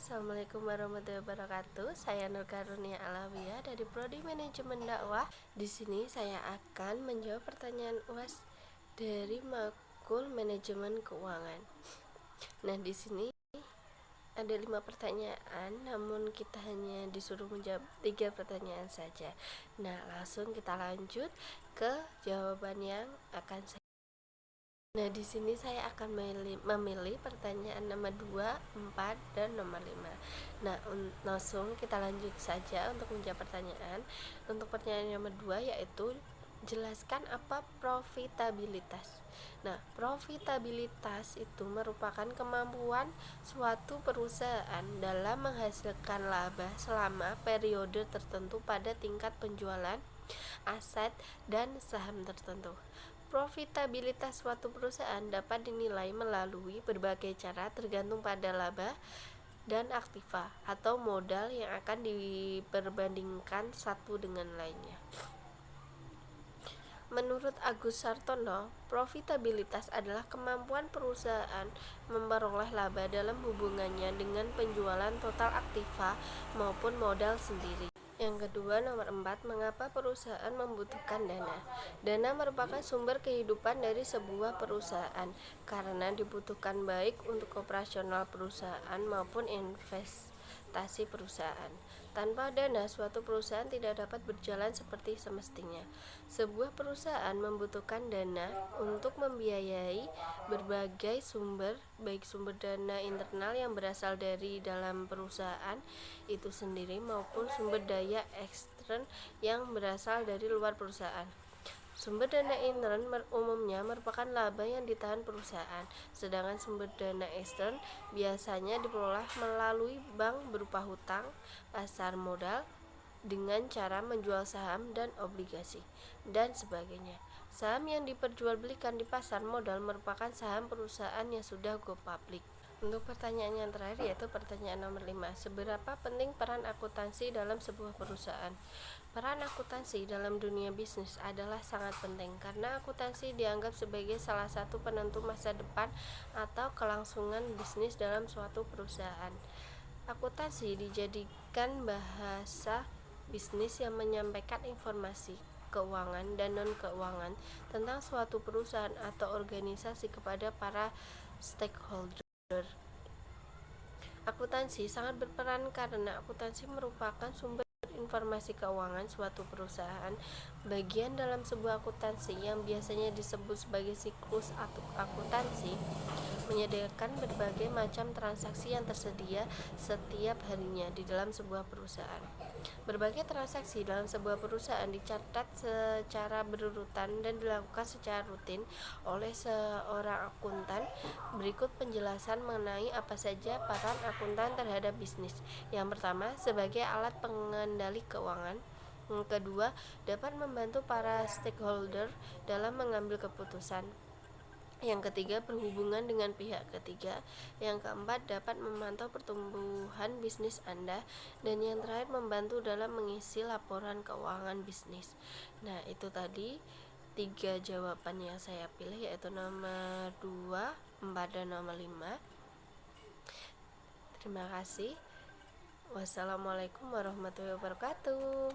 Assalamualaikum warahmatullahi wabarakatuh. Saya Nur Karunia Alawiyah dari Prodi Manajemen Dakwah. Di sini saya akan menjawab pertanyaan UAS dari Makul Manajemen Keuangan. Nah, di sini ada 5 pertanyaan, namun kita hanya disuruh menjawab 3 pertanyaan saja. Nah, langsung kita lanjut ke jawaban yang akan saya. Nah, di sini saya akan memilih pertanyaan nomor 2, 4, dan nomor 5. Nah, langsung kita lanjut saja untuk menjawab pertanyaan. Untuk pertanyaan nomor 2 yaitu jelaskan apa profitabilitas. Nah, profitabilitas itu merupakan kemampuan suatu perusahaan dalam menghasilkan laba selama periode tertentu pada tingkat penjualan aset dan saham tertentu. Profitabilitas suatu perusahaan dapat dinilai melalui berbagai cara tergantung pada laba dan aktiva atau modal yang akan diperbandingkan satu dengan lainnya. Menurut Agus Sartono, profitabilitas adalah kemampuan perusahaan memperoleh laba dalam hubungannya dengan penjualan total aktiva maupun modal sendiri. Yang kedua, nomor 4, mengapa perusahaan membutuhkan dana? Dana merupakan sumber kehidupan dari sebuah perusahaan karena dibutuhkan baik untuk operasional perusahaan maupun investasi perusahaan. Tanpa dana, suatu perusahaan tidak dapat berjalan seperti semestinya. Sebuah perusahaan membutuhkan dana untuk membiayai berbagai sumber, baik sumber dana internal yang berasal dari dalam perusahaan itu sendiri maupun sumber daya ekstern yang berasal dari luar perusahaan. Sumber dana intern umumnya merupakan laba yang ditahan perusahaan, sedangkan sumber dana ekstern biasanya diperoleh melalui bank berupa hutang, pasar modal, dengan cara menjual saham dan obligasi, dan sebagainya. Saham yang diperjualbelikan di pasar modal merupakan saham perusahaan yang sudah go public. Untuk pertanyaan yang terakhir yaitu pertanyaan nomor 5, seberapa penting peran akuntansi dalam sebuah perusahaan? Peran akuntansi dalam dunia bisnis adalah sangat penting karena akuntansi dianggap sebagai salah satu penentu masa depan atau kelangsungan bisnis dalam suatu perusahaan. Akuntansi dijadikan bahasa bisnis yang menyampaikan informasi keuangan dan non-keuangan tentang suatu perusahaan atau organisasi kepada para stakeholder. Akuntansi sangat berperan karena akuntansi merupakan sumber informasi keuangan suatu perusahaan. Bagian dalam sebuah akuntansi yang biasanya disebut sebagai siklus atau akuntansi menyediakan berbagai macam transaksi yang tersedia setiap harinya di dalam sebuah perusahaan. Berbagai transaksi dalam sebuah perusahaan dicatat secara berurutan dan dilakukan secara rutin oleh seorang akuntan. Berikut penjelasan mengenai apa saja peran akuntan terhadap bisnis. Yang pertama, sebagai alat pengendali keuangan. Yang kedua, dapat membantu para stakeholder dalam mengambil keputusan. Yang ketiga, berhubungan dengan pihak ketiga. Yang keempat, dapat memantau pertumbuhan bisnis Anda. Dan yang terakhir, membantu dalam mengisi laporan keuangan bisnis. Nah, itu tadi 3 jawaban yang saya pilih yaitu nomor 2, 4, dan nomor 5. Terima kasih. Wassalamualaikum warahmatullahi wabarakatuh.